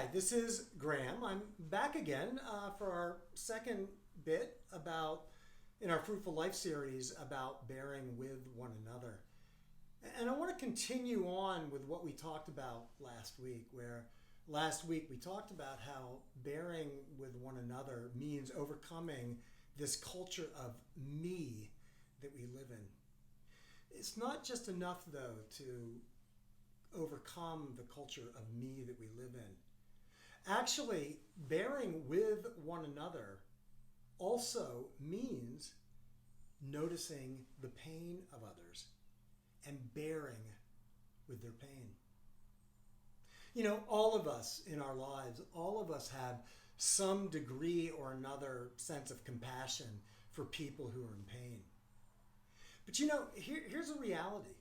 Hi, this is Graham. I'm back again for our second bit in our Fruitful Life series about bearing with one another. And I want to continue on with what we talked about last week, where last week we talked about how bearing with one another means overcoming this culture of me that we live in. It's not just enough, though, to overcome the culture of me that we live in. Actually, bearing with one another also means noticing the pain of others and bearing with their pain. You know, all of us in our lives, all of us have some degree or another sense of compassion for people who are in pain. But you know, here's a reality.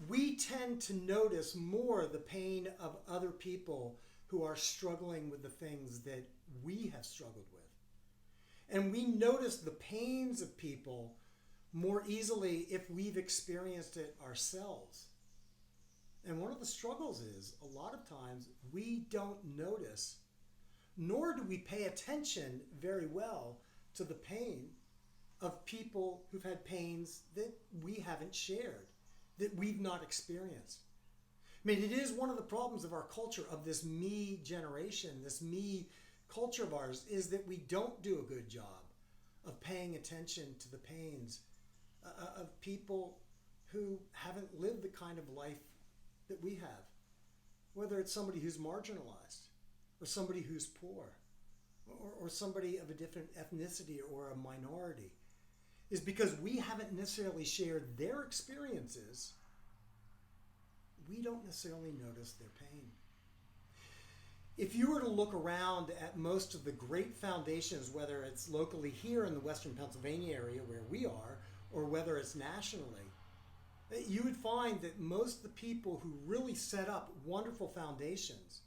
We tend to notice more the pain of other people who are struggling with the things that we have struggled with. And we notice the pains of people more easily if we've experienced it ourselves. And one of the struggles is a lot of times we don't notice, nor do we pay attention very well to the pain of people who've had pains that we haven't shared, that we've not experienced. I mean, it is one of the problems of our culture, of this me generation, this me culture of ours, is that we don't do a good job of paying attention to the pains of people who haven't lived the kind of life that we have. Whether it's somebody who's marginalized, or somebody who's poor, or somebody of a different ethnicity or a minority, is because we haven't necessarily shared their experiences. We don't necessarily notice their pain. If you were to look around at most of the great foundations, whether it's locally here in the Western Pennsylvania area where we are, or whether it's nationally, you would find that most of the people who really set up wonderful foundations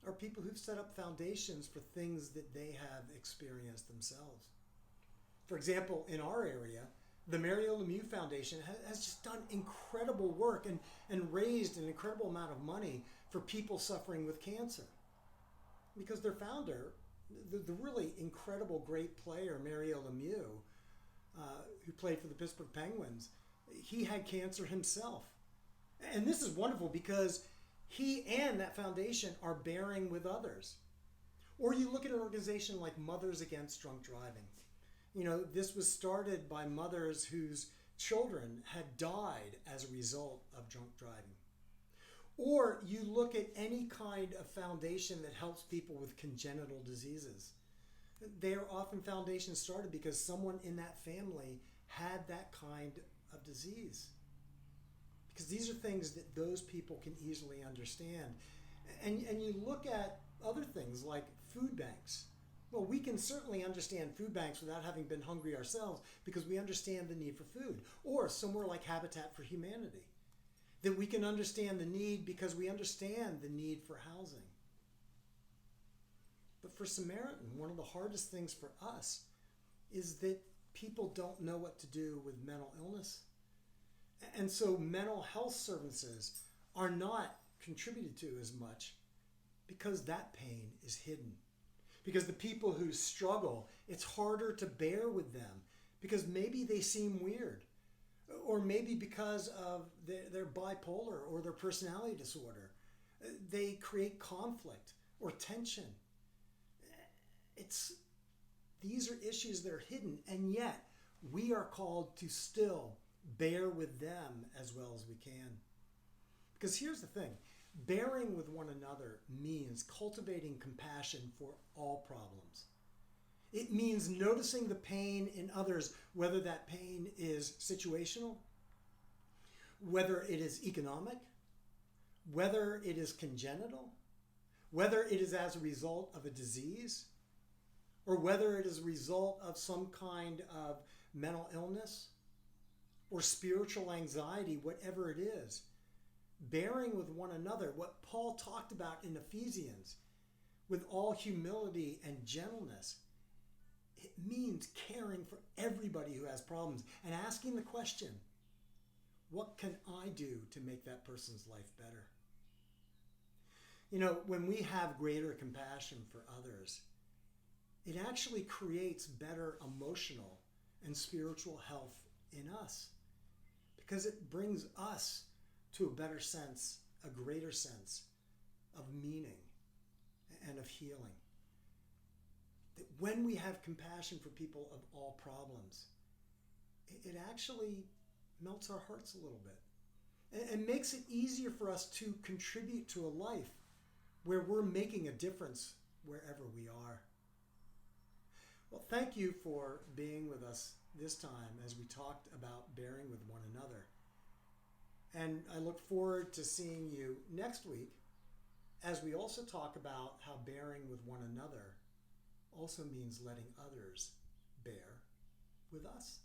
are people who've set up foundations for things that they have experienced themselves. For example, in our area, the Mario Lemieux Foundation has just done incredible work and raised an incredible amount of money for people suffering with cancer. Because their founder, the really incredible great player, Mario Lemieux, who played for the Pittsburgh Penguins, he had cancer himself. And this is wonderful because he and that foundation are bearing with others. Or you look at an organization like Mothers Against Drunk Driving. You know, this was started by mothers whose children had died as a result of drunk driving. Or you look at any kind of foundation that helps people with congenital diseases. They are often foundations started because someone in that family had that kind of disease. Because these are things that those people can easily understand. And you look at other things like food banks. Well, we can certainly understand food banks without having been hungry ourselves because we understand the need for food. Or somewhere like Habitat for Humanity, that we can understand the need because we understand the need for housing. But for Samaritan, one of the hardest things for us is that people don't know what to do with mental illness. And so mental health services are not contributed to as much because that pain is hidden. Because the people who struggle, it's harder to bear with them because maybe they seem weird, or maybe because of their bipolar or their personality disorder. They create conflict or tension. These are issues that are hidden, and yet we are called to still bear with them as well as we can. Because here's the thing. Bearing with one another means cultivating compassion for all problems. It means noticing the pain in others, whether that pain is situational, whether it is economic, whether it is congenital, whether it is as a result of a disease, or whether it is a result of some kind of mental illness or spiritual anxiety, whatever it is. Bearing with one another, what Paul talked about in Ephesians, with all humility and gentleness, it means caring for everybody who has problems and asking the question, what can I do to make that person's life better? You know, when we have greater compassion for others, it actually creates better emotional and spiritual health in us because it brings us to a better sense, a greater sense of meaning and of healing. That when we have compassion for people of all problems, it actually melts our hearts a little bit and makes it easier for us to contribute to a life where we're making a difference wherever we are. Well, thank you for being with us this time as we talked about bearing with one another. And I look forward to seeing you next week as we also talk about how bearing with one another also means letting others bear with us.